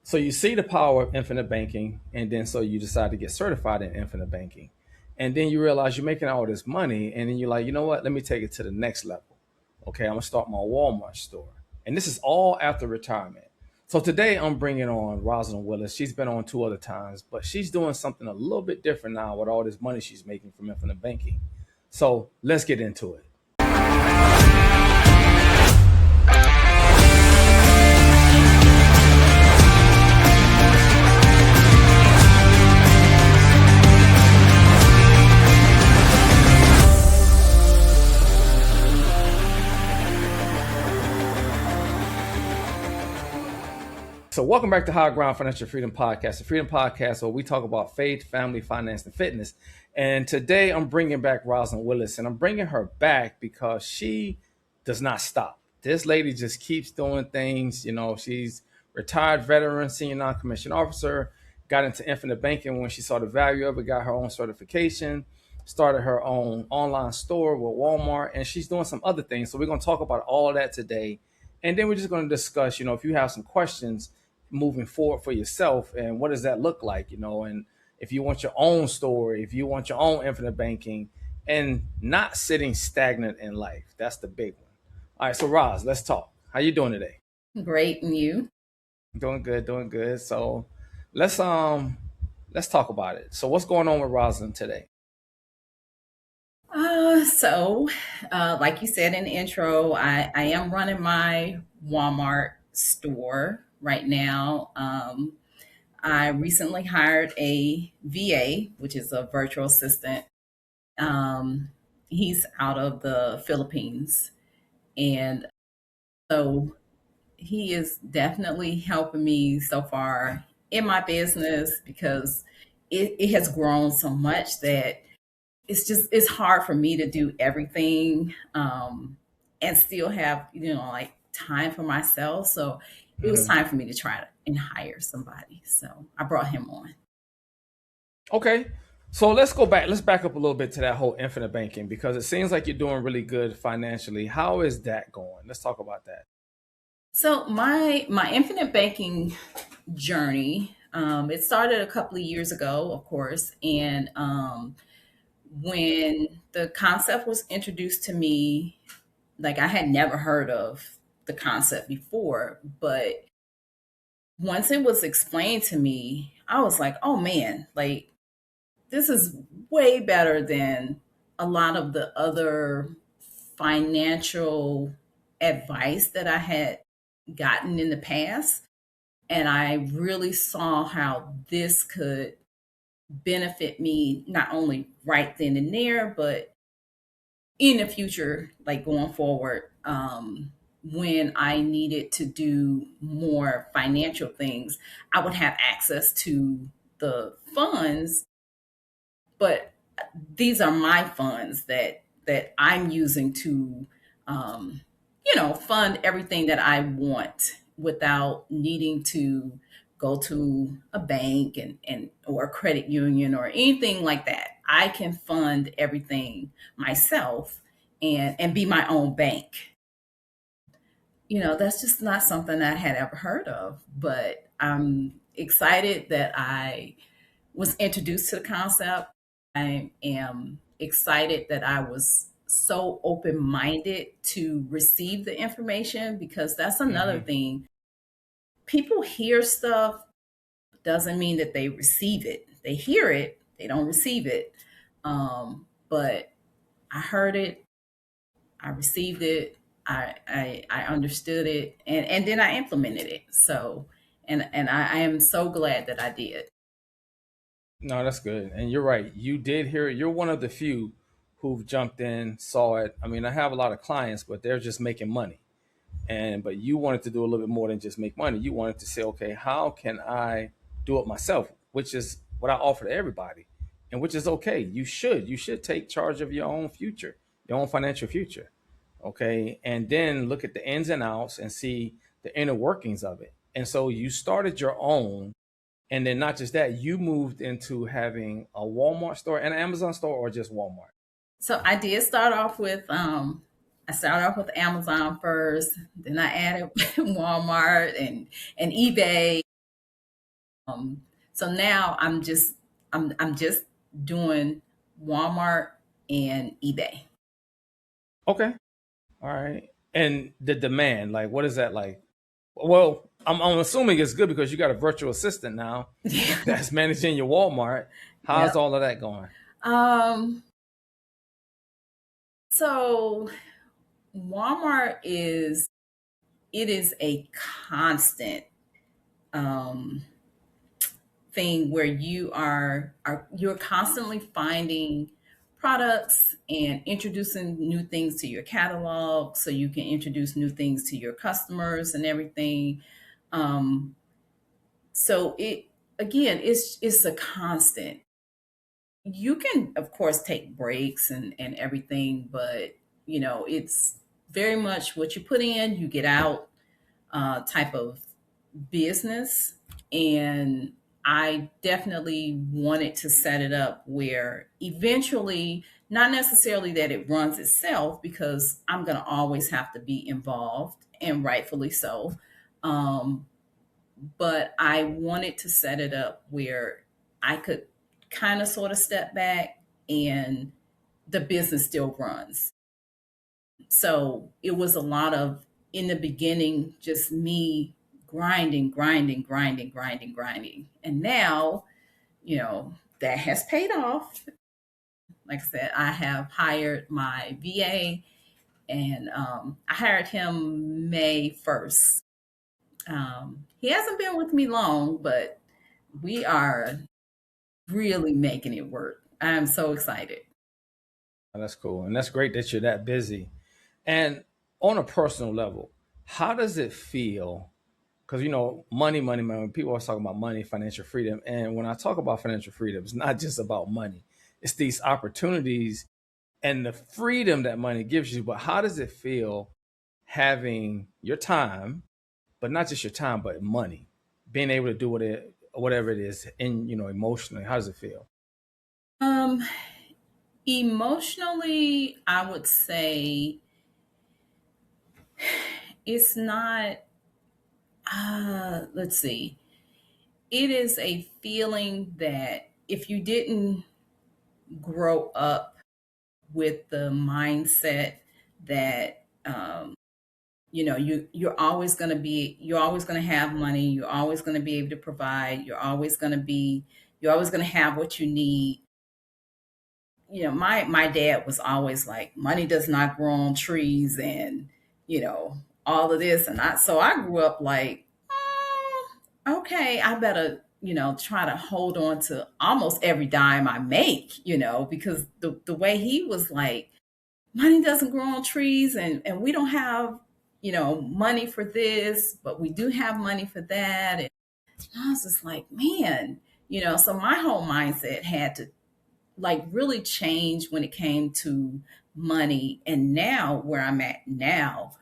So you see the power of infinite banking, and then so you decide to get certified in infinite banking. And then you realize you're making all this money, and then you're like, you know what? Let me take it to the next level. Okay, I'm gonna start my Walmart store. And this is all after retirement. So today I'm bringing on Roslyn Willis. She's been on two other times, but she's doing something a little bit different now with all this money she's making from infinite banking. So let's get into it. So, welcome back to High Ground Financial Freedom Podcast, the Freedom Podcast where we talk about faith, family, finance, and fitness. And today I'm bringing back Roslyn Willis, and I'm bringing her back because she does not stop. This lady just keeps doing things. She's retired veteran, senior non-commissioned officer, got into infinite banking when she saw the value of it, got her own certification, started her own online store with Walmart, and she's doing some other things. So, we're going to talk about all of that today. And then we're just going to discuss, if you have some questions moving forward for yourself and what does that look like, and if you want your own story, if you want your own infinite banking and not sitting stagnant in life. That's the big one. All right, so Roz, let's talk. How you doing today? Great, and you? Doing good, doing good. So let's talk about it. So what's going on with Roslyn today? Like you said in the intro, I am running my Walmart store right now. I recently hired a VA, which is a virtual assistant. Um, he's out of the Philippines, and so he is definitely helping me so far in my business because it has grown so much that it's hard for me to do everything and still have like time for myself. So it was Mhm. time for me to try to and hire somebody, so I brought him on. Okay. So let's go back. Let's back up a little bit to that whole infinite banking because it seems like you're doing really good financially. How is that going? Let's talk about that. So my infinite banking journey, it started a couple of years ago, of course. And when the concept was introduced to me, like, I had never heard of the concept before, but once it was explained to me, I was like, oh man, like, this is way better than a lot of the other financial advice that I had gotten in the past. And I really saw how this could benefit me not only right then and there, but in the future, like going forward, when I needed to do more financial things, I would have access to the funds. But these are my funds that I'm using to, um, fund everything that I want without needing to go to a bank and or a credit union or anything like that. I can fund everything myself and be my own bank. That's just not something I had ever heard of, but I'm excited that I was introduced to the concept. I am excited that I was so open minded to receive the information because that's another Hmm. thing. People hear stuff, doesn't mean that they receive it. They hear it, they don't receive it. But I heard it, I received it, I understood it, and then I implemented it. So, and I am so glad that I did. No, that's good. And you're right. You did hear it. You're one of the few who've jumped in, saw it. I mean, I have a lot of clients, but they're just making money. But you wanted to do a little bit more than just make money. You wanted to say, okay, how can I do it myself? Which is what I offer to everybody. And which is okay. You should take charge of your own future, your own financial future. Okay. And then look at the ins and outs and see the inner workings of it. And so you started your own, and then not just that, you moved into having a Walmart store and an Amazon store or just Walmart. So I did start off with I started off with Amazon first, then I added Walmart and eBay. Um, so now I'm just doing Walmart and eBay. Okay. All right. And the demand, like, what is that like? Well, I'm assuming it's good because you got a virtual assistant now that's managing your Walmart. How's Yep. all of that going? Um, so Walmart is it is a constant um thing where you're constantly finding products and introducing new things to your catalog so you can introduce new things to your customers and everything. um so it again it's a constant. You can of course take breaks and everything, but it's very much what you put in you get out type of business. And I definitely wanted to set it up where eventually, not necessarily that it runs itself, because I'm going to always have to be involved, and rightfully so. Um, but I wanted to set it up where I could kind of sort of step back and the business still runs. So it was a lot of, in the beginning, just me grinding, grinding, grinding, grinding, grinding. And now, that has paid off. Like I said, I have hired my VA, and I hired him May 1st. He hasn't been with me long, but we are really making it work. I'm so excited. Oh, that's cool. And that's great that you're that busy. And on a personal level, how does it feel? Because, money, money, money. People always talk about money, financial freedom. And when I talk about financial freedom, it's not just about money, it's these opportunities and the freedom that money gives you. But how does it feel having your time, but not just your time, but money, being able to do whatever it is, and emotionally, how does it feel? Um, Emotionally, I would say it's not, let's see, it is a feeling that if you didn't grow up with the mindset that you're always going to have money, you're always going to be able to provide, you're always going to have what you need. My dad was always like, money does not grow on trees, and you know all of this. And I grew up like, okay, I better try to hold on to almost every dime I make, because the way he was like, money doesn't grow on trees, and we don't have money for this, but we do have money for that. And I was just like, man, so my whole mindset had to like really change when it came to money. And now where I'm at now,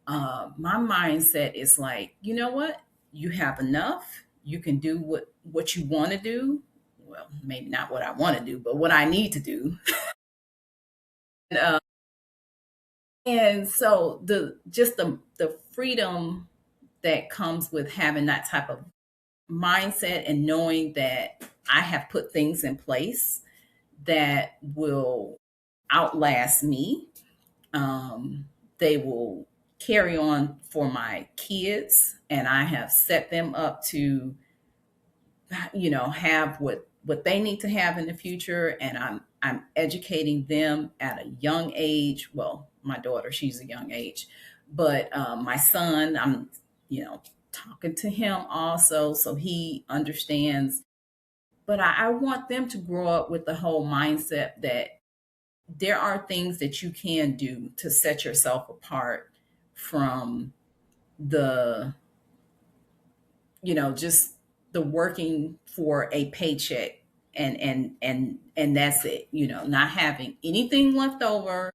my mindset is like, you know what, you have enough, you can do what you want to do. Well, maybe not what I want to do, but what I need to do. uh, and so the freedom that comes with having that type of mindset, and knowing that I have put things in place that will outlast me. Um, they will carry on for my kids, and I have set them up to, have what they need to have in the future. And I'm educating them at a young age. Well, my daughter, she's a young age, but my son, I'm, talking to him also, so he understands. But I want them to grow up with the whole mindset that there are things that you can do to set yourself apart from the, just the working for a paycheck, and that's it, not having anything left over,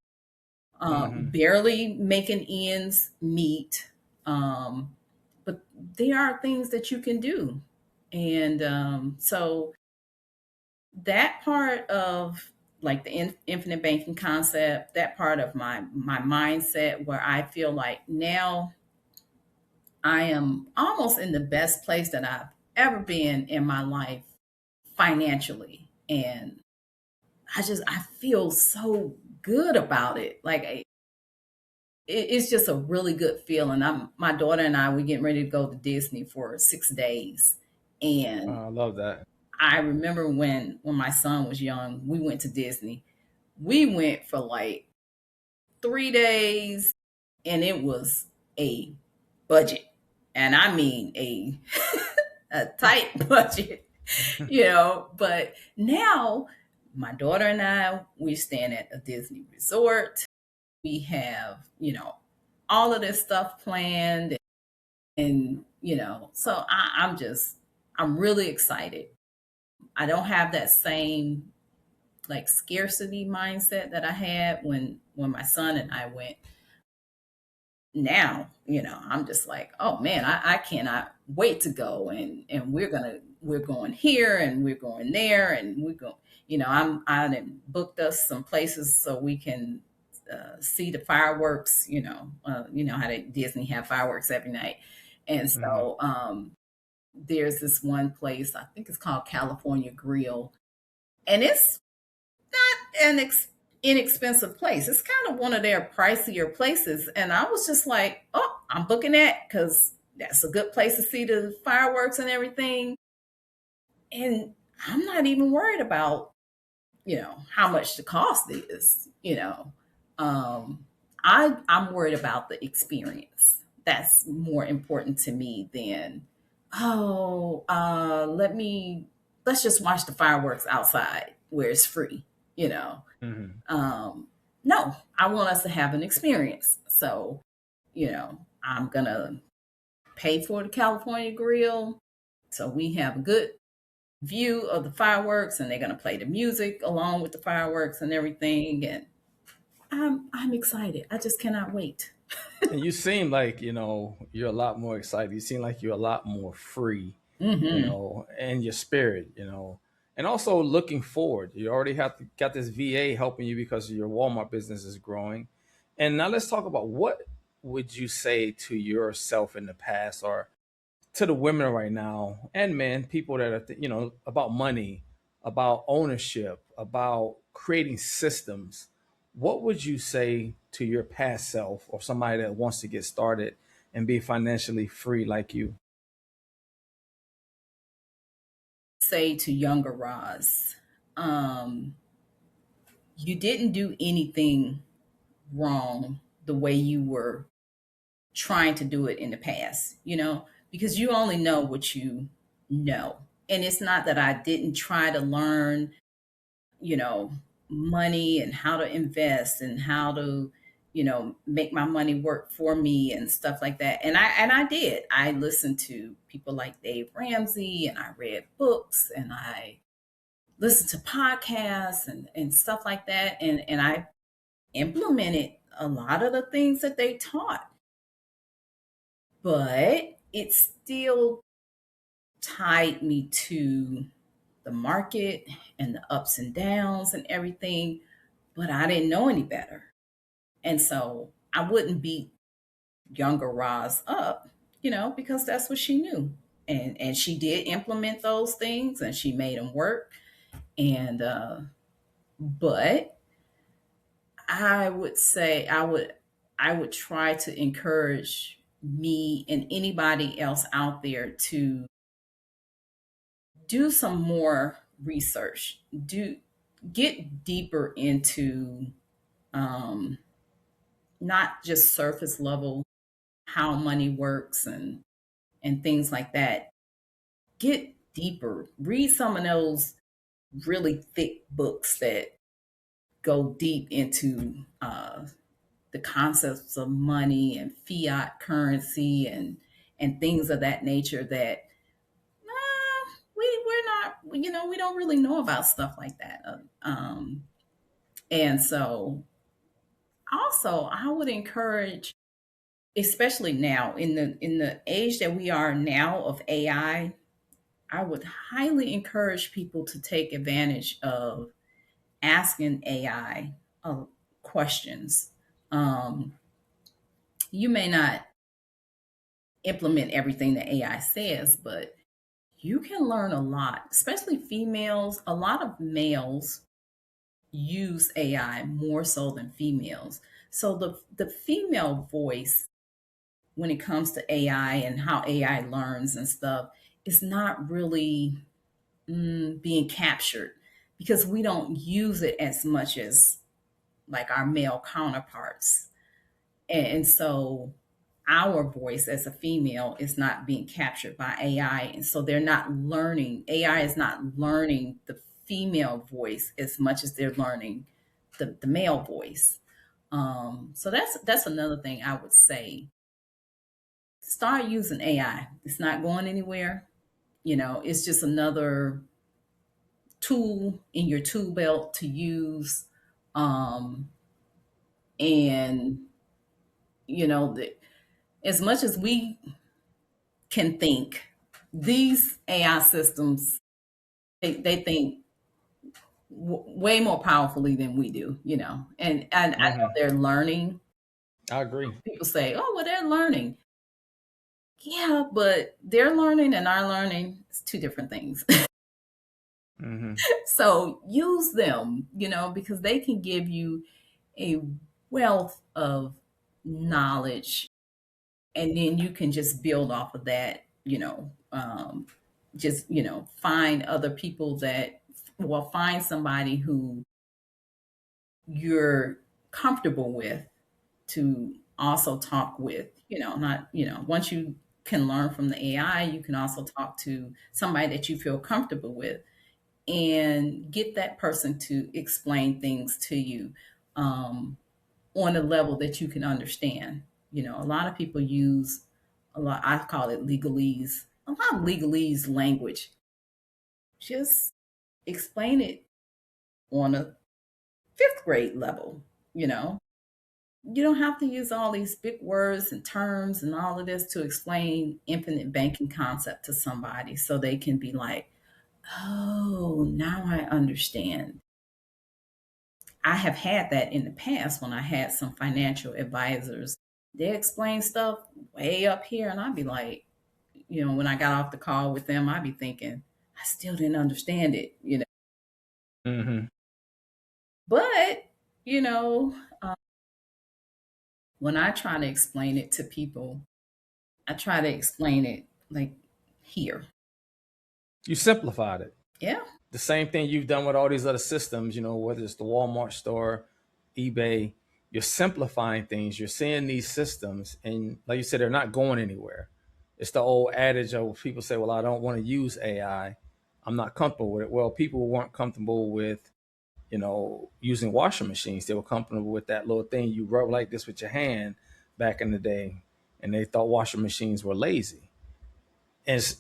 Hmm. barely making ends meet. But there are things that you can do. And so that part of like the infinite banking concept, that part of my mindset, where I feel like now I am almost in the best place that I've ever been in my life financially. And I feel so good about it. Like it's just a really good feeling. My daughter and we getting ready to go to Disney for 6 days. And I love that. I remember when my son was young, we went to Disney. We went for like 3 days, and it was a budget. And I mean a tight budget, But now my daughter and we're staying at a Disney resort. We have, all of this stuff planned. And, so I'm really excited. I don't have that same like scarcity mindset that I had when my son and I went. Now, I'm just like, oh man, I cannot wait to go, and we're going here and we're going there, and we're going, I done booked us some places so we can see the fireworks. You know how Disney have fireworks every night. And Hmm. so there's this one place, I think it's called California Grill, and it's not an inexpensive place. It's kind of one of their pricier places. And I was just like, oh, I'm booking that because that's a good place to see the fireworks and everything. And I'm not even worried about, how much the cost is. Um, I'm worried about the experience. That's more important to me than, oh, let's just watch the fireworks outside where it's free, you know. Hmm. No, I want us to have an experience. So, I'm gonna pay for the California Grill so we have a good view of the fireworks, and they're gonna play the music along with the fireworks and everything. And I'm excited. I just cannot wait. And you seem like, you're a lot more excited. You seem like you're a lot more free, Hmm. in your spirit, and also looking forward. You already got this VA helping you because your Walmart business is growing. And now let's talk about what would you say to yourself in the past, or to the women right now and men, people that are, about money, about ownership, about creating systems. What would you say to your past self, or somebody that wants to get started and be financially free like you? Say to younger Roz, um, you didn't do anything wrong the way you were trying to do it in the past, because you only know what you know. And it's not that I didn't try to learn, you know, money and how to invest and how to, make my money work for me and stuff like that. And I did. I listened to people like Dave Ramsey, and I read books, and I listened to podcasts and stuff like that. And I implemented a lot of the things that they taught, but it still tied me to the market and the ups and downs and everything, but I didn't know any better. And so I wouldn't beat younger Roz up, because that's what she knew. And she did implement those things, and she made them work. And but I would say I would try to encourage me and anybody else out there to do some more research. Do Get deeper into um, not just surface level how money works and things like that. Get deeper. Read some of those really thick books that go deep into the concepts of money and fiat currency and things of that nature that we're not, we don't really know about stuff like that. And so also I would encourage, especially now in the age that we are now of I would highly encourage people to take advantage of asking AI questions. Um, you may not implement everything that AI says, but you can learn a lot, especially females. A lot of males use AI more so than females. So the female voice when it comes to AI and how AI learns and stuff is not really being captured because we don't use it as much as like our male counterparts. And so our voice as a female is not being captured by AI. And so they're not learning, AI is not learning the female voice as much as they're learning the male voice. So that's another thing I would say. Start using AI. It's not going anywhere. It's just another tool in your tool belt to use. Um, and as much as we can think, these AI systems they think way more powerfully than we do. And I know Hmm. they're learning. I agree. People say, "Oh, well, they're learning." Yeah, but their learning and our learning is two different things. Hmm. So use them, because they can give you a wealth of knowledge, and then you can just build off of that. Just find other people that, well, find somebody who you're comfortable with to also talk with. Not once you can learn from the AI, you can also talk to somebody that you feel comfortable with and get that person to explain things to you on a level that you can understand. A lot of people use a lot, I call it legalese, a lot of legalese language. Just explain it on a fifth grade level, you know. You don't have to use all these big words and terms and all of this to explain infinite banking concept to somebody so they can be like, oh, now I understand. I have had that in the past when I had some financial advisors. They explain stuff way up here, and I'd be like, when I got off the call with them, I'd be thinking, I still didn't understand it. Hmm. But, you know, uh, when I try to explain it to people, I try to explain it like here. You simplified it. Yeah. The same thing you've done with all these other systems, whether it's the Walmart store, eBay, you're simplifying things. You're seeing these systems, and like you said, they're not going anywhere. It's the old adage of people say, well, I don't want to use AI. I'm not comfortable with it. Well, people weren't comfortable with, using washing machines. They were comfortable with that little thing you rub like this with your hand back in the day, and they thought washing machines were lazy. And it's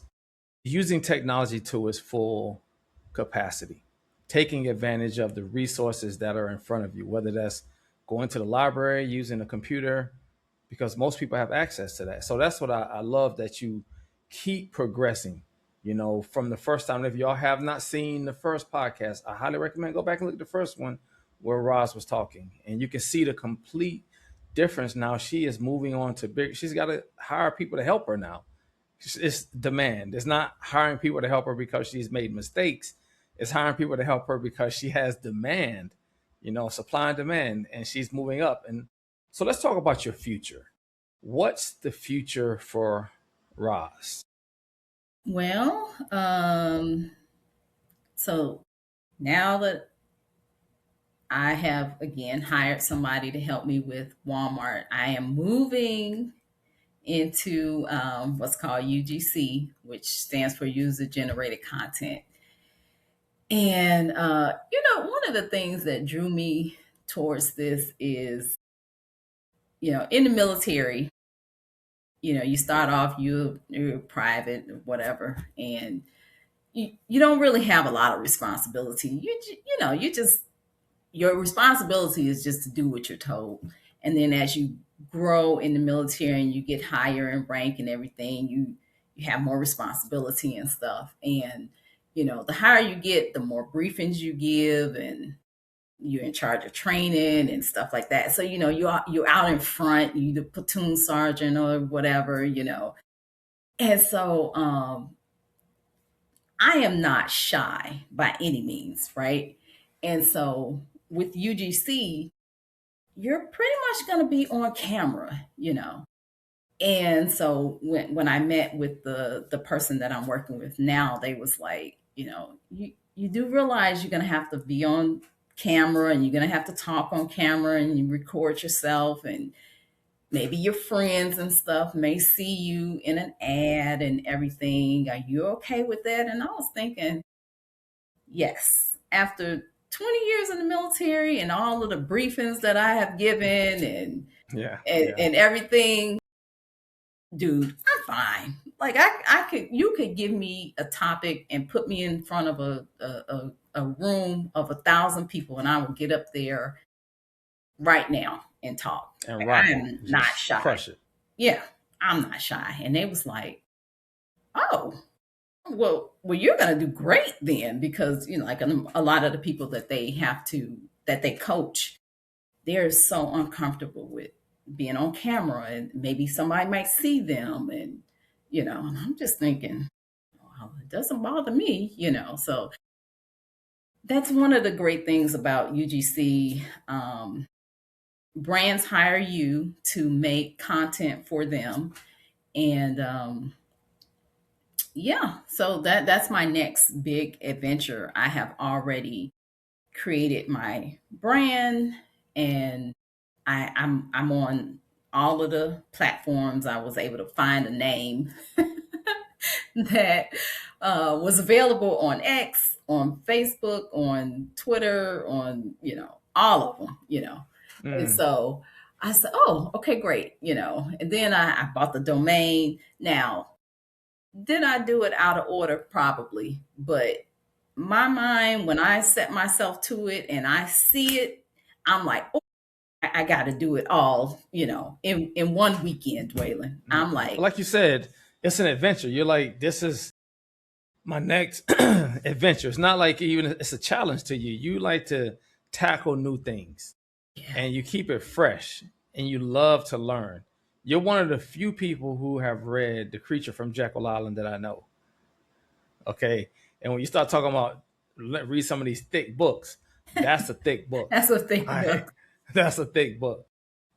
using technology to its full capacity, taking advantage of the resources that are in front of you, whether that's going to the library, using a computer, because most people have access to that. So that's what I love, that you keep progressing. From the first time, if y'all have not seen the first podcast, I highly recommend go back and look at the first one where Roz was talking, and you can see the complete difference. Now she is moving on to big. She's got to hire people to help her now. It's demand. It's not hiring people to help her because she's made mistakes. It's hiring people to help her because she has demand, supply and demand, and she's moving up. And so let's talk about your future. What's the future for Roz? Well, so now that I have again hired somebody to help me with Walmart, I am moving into what's called UGC, which stands for user generated content. And, one of the things that drew me towards this is, in the military, you start off, you're private, whatever, and you don't really have a lot of responsibility. You just, your responsibility is just to do what you're told. And then as you grow in the military and you get higher in rank and everything, you have more responsibility and stuff. And the higher you get, the more briefings you give, and you're in charge of training and stuff like that. So you're out in front, you the platoon sergeant or whatever. And so I am not shy by any means, right? And so with UGC, you're pretty much going to be on camera, And so when I met with the person that I'm working with now, they was like, you do realize you're going to have to be on camera and you're going to have to talk on camera and you record yourself, and maybe your friends and stuff may see you in an ad and everything. Are you okay with that? And I was thinking, yes. After 20 years in the military and all of the briefings that I have given and Yeah, and, yeah, and everything, dude, I'm fine. Like you could give me a topic and put me in front of a room of 1,000 people, and I will get up there right now and talk. and Like, rock it, I'm not just shy. crush it. Yeah, I'm not shy. And they was like, oh, well, you're gonna do great then, because like a lot of the people that they coach, they're so uncomfortable with being on camera, and maybe somebody might see them, and I'm just thinking, well, it doesn't bother me. So that's one of the great things about UGC. Brands hire you to make content for them, and yeah, so that's my next big adventure. I have already created my brand, and I'm on all of the platforms. I was able to find a name that was available on X, on Facebook, on Twitter, on all of them. And Mm. so I said, oh, okay, great. And then I bought the domain. Now, did I do it out of order? Probably, but my mind, when I set myself to it and I see it, I'm like, oh, I got to do it all, in one weekend, Dwaylen. Mm. I'm like, Like you said, it's an adventure. You're like, this is my next adventure. It's not like even it's a challenge to you. You like to tackle new things yeah, and you keep it fresh and you love to learn. You're one of the few people who have read The Creature from Jekyll Island that I know. Okay. And when you start talking about read some of these thick books, that's a thick book. that's what they All right. look. That's a thick book.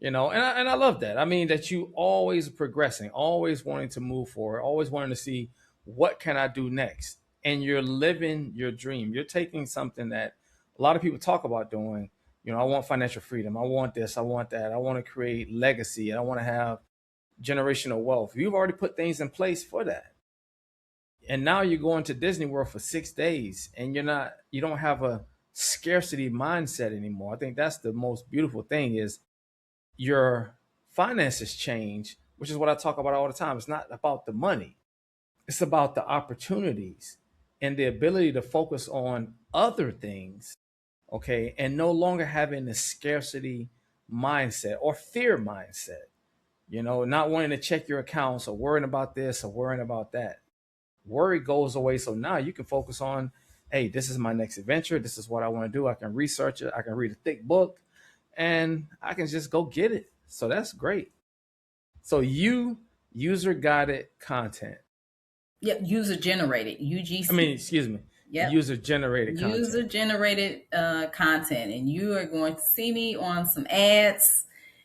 And I love that. I mean, that you always progressing, always wanting to move forward, always wanting to see what can I do next. And you're living your dream. You're taking something that a lot of people talk about doing. I want financial freedom. I want this. I want that. I want to create legacy and I want to have generational wealth. You've already put things in place for that. And now you're going to Disney World for 6 days and you don't have a scarcity mindset anymore. I think that's the most beautiful thing is your finances change, which is what I talk about all the time. It's not about the money. It's about the opportunities and the ability to focus on other things, okay, and no longer having the scarcity mindset or fear mindset, not wanting to check your accounts or worrying about this or worrying about that. Worry goes away. So now you can focus on, hey, this is my next adventure. This is what I want to do. I can research it. I can read a thick book and I can just go get it. So that's great. So you user guided content. Yep, user generated I mean, UGC. excuse me, Yep, user generated user content. generated content, and you are going to see me on some ads,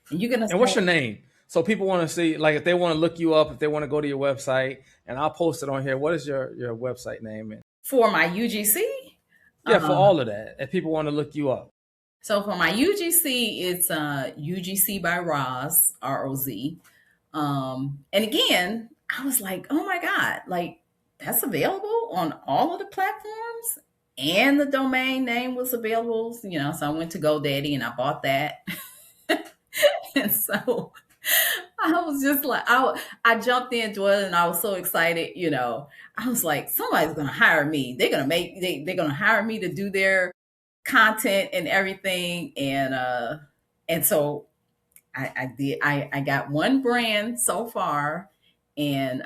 and you're gonna And what's say, your name? So people want to see, like, if they want to look you up, if they want to go to your website, and I'll post it on here. What is your website name? And for my UGC. yeah, for all of that, if people want to look you up. So for my UGC, it's UGC by Roz. And again, I was like, oh my God, like that's available on all of the platforms, and the domain name was available. So I went to GoDaddy and I bought that. And so I was just like, I jumped into it and I was so excited. I was like, somebody's gonna hire me. They're gonna hire me to do their content and everything. And so I did. I got one brand so far, and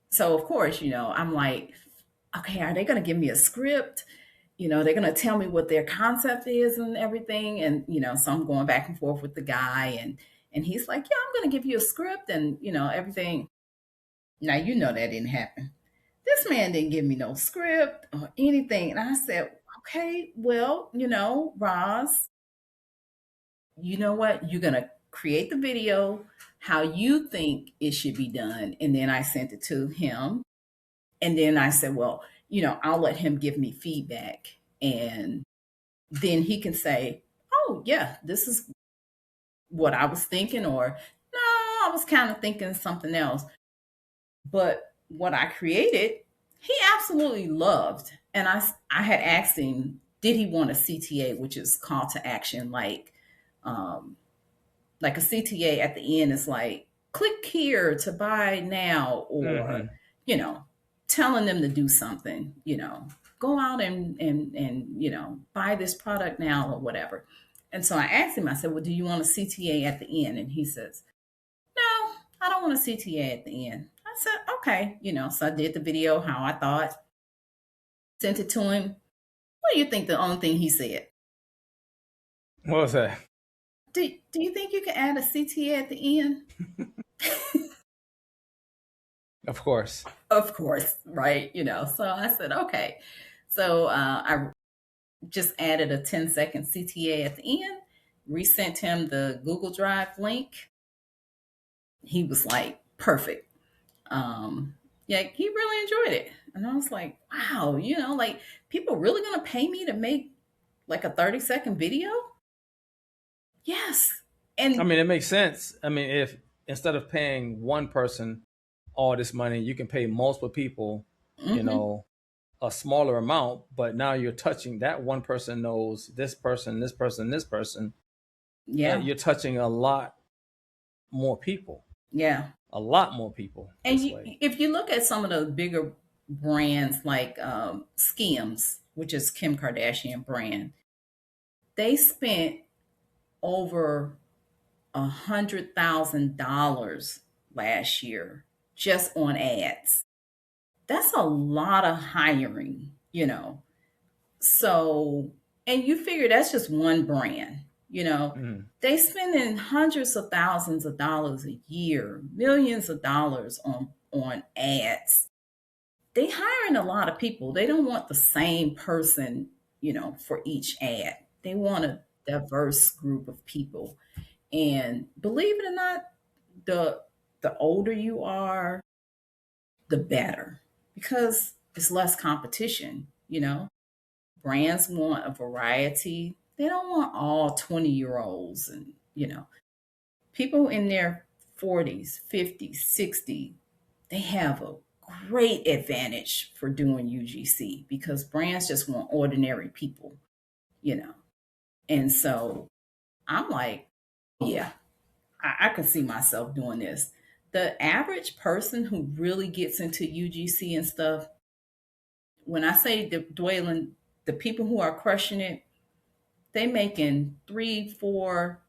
so of course, I'm like, okay, are they going to give me a script? They're going to tell me what their concept is and everything, and so I'm going back and forth with the guy, and he's like, yeah, I'm going to give you a script and everything. Now, you know that didn't happen. This man didn't give me no script or anything. And I said, okay, well, Roz, you know what? You're going to create the video how you think it should be done. And then I sent it to him. And then I said, well, I'll let him give me feedback. And then he can say, oh, yeah, this is what I was thinking, or no, I was kind of thinking something else. But what I created, he absolutely loved. And I had asked him, did he want a CTA, which is call to action, um, like a CTA at the end is like, click here to buy now, or, Mm-hmm. you know, telling them to do something, go out and buy this product now or whatever. And so I asked him, I said, well, do you want a CTA at the end? And he says, no, I don't want a CTA at the end. I said, okay, so I did the video how I thought, sent it to him. What do you think the only thing he said? What was that? Do you think you can add a CTA at the end? Of course. Of course, right? So I said, okay. So I just added a 10-second CTA at the end, resent him the Google Drive link. He was like, perfect. Yeah, he really enjoyed it. And I was like, wow, like people really gonna pay me to make like a 30-second video? Yes. I And mean, it makes sense. I mean, if instead of paying one person all this money, you can pay multiple people, you mhm, know, a smaller amount, but now you're touching that one person knows this person, this person, this person. yeah, You're touching a lot more people, yeah. a lot more people And this way. if you look at some of the bigger brands like Skims, which is Kim Kardashian brand, they spent over $100,000 last year just on ads. That's a lot of hiring. So, and you figure that's just one brand. Mm. They spending hundreds of thousands of dollars a year, millions of dollars on ads. They hiring a lot of people. They don't want the same person, for each ad. They want a diverse group of people. And believe it or not, the the older you are, the better, because it's less competition. Brands want a variety. They don't want all 20-year-olds and, people in their 40s, 50s, 60s. They have a great advantage for doing UGC because brands just want ordinary people, you know. And so I'm like, yeah, I can see myself doing this. The average person who really gets into UGC and stuff, when I say the Dwaylen, the people who are crushing it, they making three, four,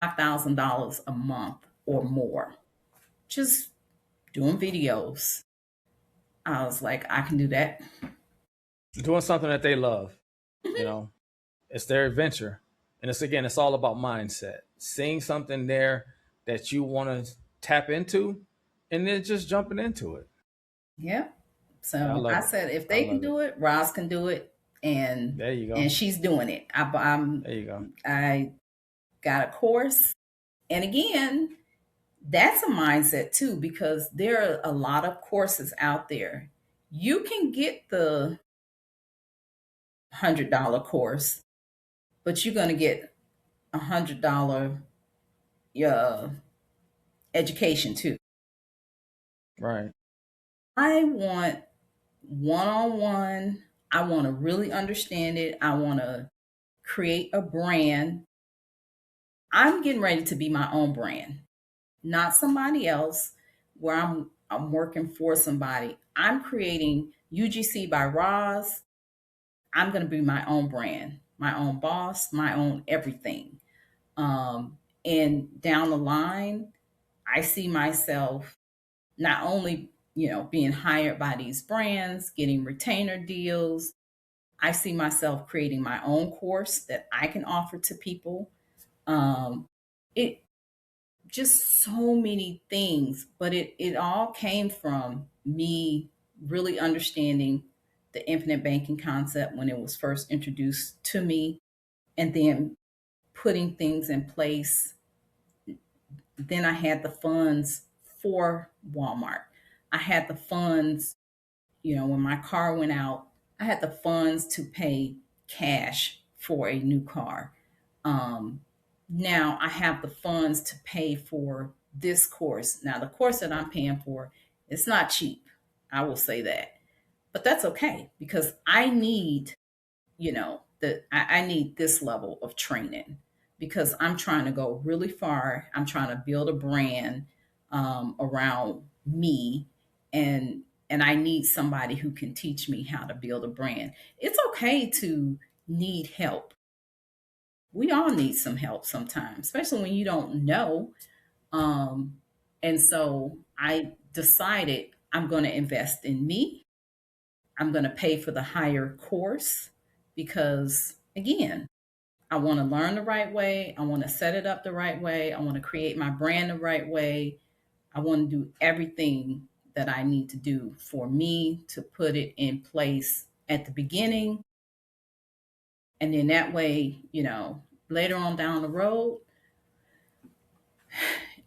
$5,000 a month or more, just doing videos. I was like, I can do that. Doing something that they love, you Mhm. know, it's their adventure. And it's again, it's all about mindset. Seeing something there that you want to tap into and then just jumping into it. Yeah. Yeah, I So I love it. said, if I they can love it. do it, Roz can do it, and There you and go. she's doing it. There you go. I got a course, and again, that's a mindset too, because there are a lot of courses out there. You can get the $100 course, but you're going to get $100 uh, education too. Right. I want one on one. I want to really understand it. I want to create a brand. I'm getting ready to be my own brand, not somebody else where I'm working for somebody. I'm creating UGC by Roz. I'm going to be my own brand, my own boss, my own everything. And down the line, I see myself not only, being hired by these brands, getting retainer deals. I see myself creating my own course that I can offer to people. It just so many things, but it all came from me really understanding the infinite banking concept when it was first introduced to me, and then putting things in place. Then I had the funds for Walmart. I had the funds, when my car went out, I had the funds to pay cash for a new car. Um, Now I have the funds to pay for this course. Now, the course that I'm paying for, it's not cheap. I will say that. But that's okay because I need, I need this level of training because I'm trying to go really far. I'm trying to build a brand around me, and I need somebody who can teach me how to build a brand. It's okay to need help. We all need some help sometimes, especially when you don't know. Um, and so I decided I'm going to invest in me. I'm going to pay for the higher course because, again, I want to learn the right way. I want to set it up the right way. I want to create my brand the right way. I want to do everything that I need to do for me to put it in place at the beginning. And then that way, later on down the road,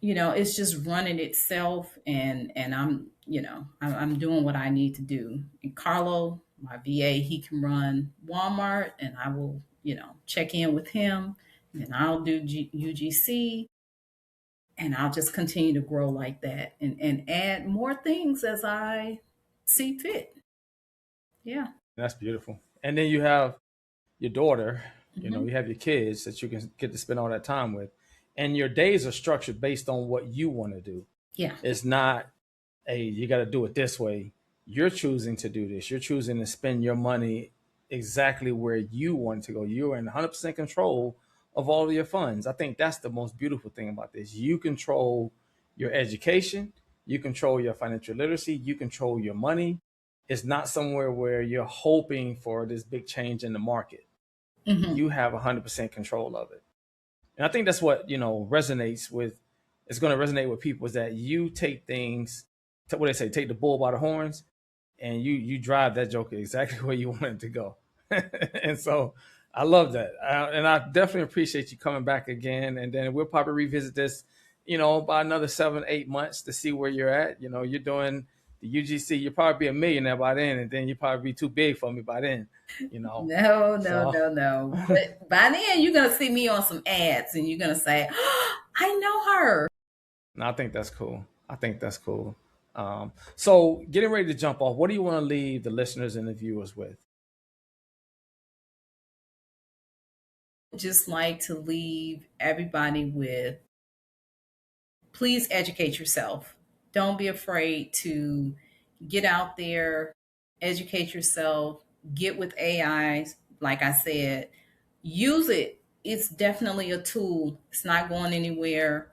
it's just running itself, and I'm doing what I need to do. And Carlo, my VA, he can run Walmart, and I will check in with him, and I'll do UGC, and I'll just continue to grow like that, and add more things as I see fit. Yeah. That's beautiful. And then you have your daughter, Hmm. you have your kids that you can get to spend all that time with. And your days are structured based on what you want to do. Yeah. It's not, hey, you got to do it this way. You're choosing to do this. You're choosing to spend your money exactly where you want to go. You're in 100% control of all of your funds. I think that's the most beautiful thing about this. You control your education, you control your financial literacy, you control your money. It's not somewhere where you're hoping for this big change in the market. Hmm. You have 100% control of it. And I think that's what, resonates with, it's going to resonate with people is that you take things, what they say, take the bull by the horns, and you drive that joker exactly where you want it to go. And so I love that. And I definitely appreciate you coming back again. And then we'll probably revisit this, by another 7, 8 months to see where you're at. You're doing the UGC, you'll probably be a millionaire by then, and then you'll probably be too big for me by then. No, no, So no, no. But by then, you're gonna see me on some ads, and you're gonna say, oh, "I know her." no, I think that's cool. I think that's cool. So getting ready to jump off, what do you want to leave the listeners and the viewers with? Just like to leave everybody with, please educate yourself. Don't be afraid to get out there, educate yourself, get with AI. Like I said, use it. It's definitely a tool. It's not going anywhere.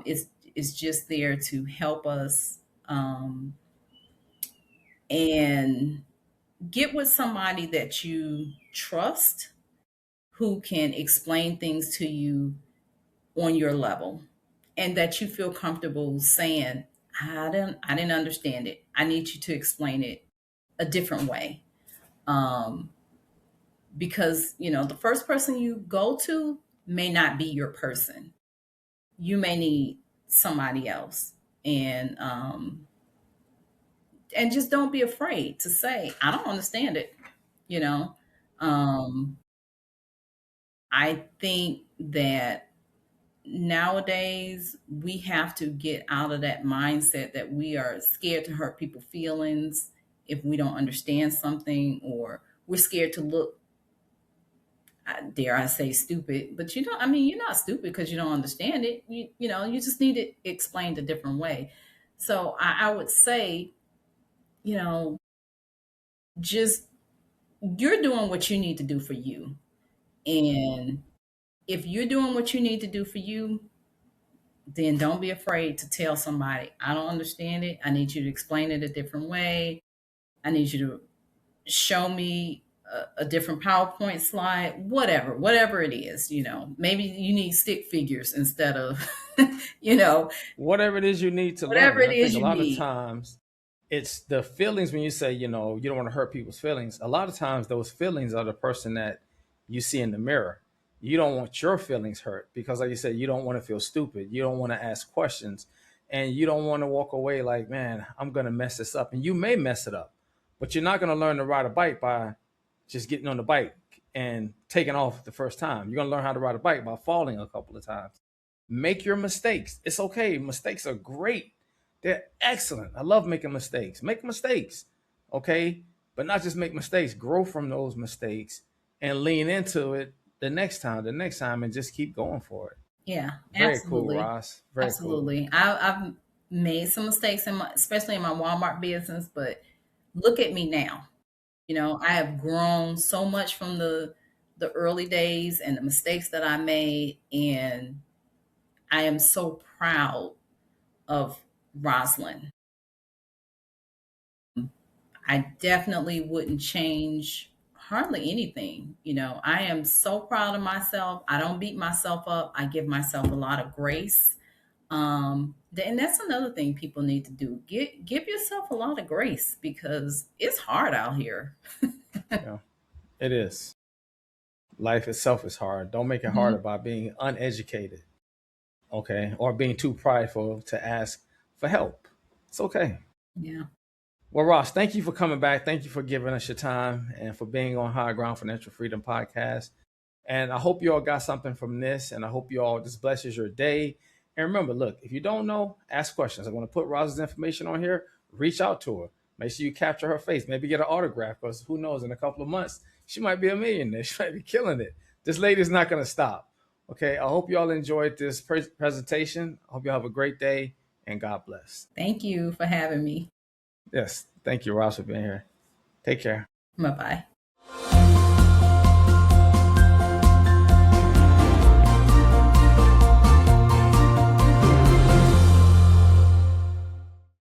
It's just there to help us, and get with somebody that you trust who can explain things to you on your level, and that you feel comfortable saying, I didn't understand it. I need you to explain it a different way. Um, because, the first person you go to may not be your person. You may need somebody else. And just don't be afraid to say, I don't understand it. You know. Um, I think that nowadays we have to get out of that mindset that we are scared to hurt people's feelings if we don't understand something, or we're scared to look, dare I say, stupid. But you're not stupid because you don't understand it. You just need it explained a different way. So I would say, you know just, you're doing what you need to do for you. And if you're doing what you need to do for you, then don't be afraid to tell somebody, I don't understand it. I need you to explain it a different way. I need you to show me a different PowerPoint slide, whatever it is, maybe you need stick figures instead of, you know, Whatever it is you need to whatever learn. it I think is a you lot of need. times it's the feelings when you say, you don't want to hurt people's feelings. A lot of times those feelings are the person that you see in the mirror. You don't want your feelings hurt because, like you said, you don't want to feel stupid. You don't want to ask questions and you don't want to walk away like, man, I'm going to mess this up. And you may mess it up, but you're not going to learn to ride a bike by just getting on the bike and taking off the first time. You're going to learn how to ride a bike by falling a couple of times. Make your mistakes. It's okay. Mistakes are great. They're excellent. I love making mistakes. Make mistakes, okay? But not just make mistakes. Grow from those mistakes and lean into it the next time, and just keep going for it. Yeah, Very cool, absolutely. Ross. Very cool. Absolutely. I've made some mistakes especially in my Walmart business, but look at me now. I have grown so much from the early days and the mistakes that I made, and I am so proud of Roslyn. I definitely wouldn't change hardly anything. I am so proud of myself. I don't beat myself up. I give myself a lot of grace. And that's another thing people need to do. Give yourself a lot of grace because it's hard out here. Yeah, it is. Life itself is hard. Don't make it harder Mhm. by being uneducated, okay? Or being too prideful to ask for help. It's okay. Yeah. Well, Ross, thank you for coming back. Thank you for giving us your time and for being on High Ground Financial Freedom Podcast. And I hope you all got something from this, and I hope you all this blesses your day. And remember, look, if you don't know, ask questions. I'm going to put Ross's information on here. Reach out to her. Make sure you capture her face. Maybe get an autograph because who knows, in a couple of months, she might be a millionaire. She might be killing it. This lady's not going to stop. Okay, I hope you all enjoyed this presentation. I hope you all have a great day, and God bless. Thank you for having me. Yes, thank you, Ross, for being here. Take care. Bye bye.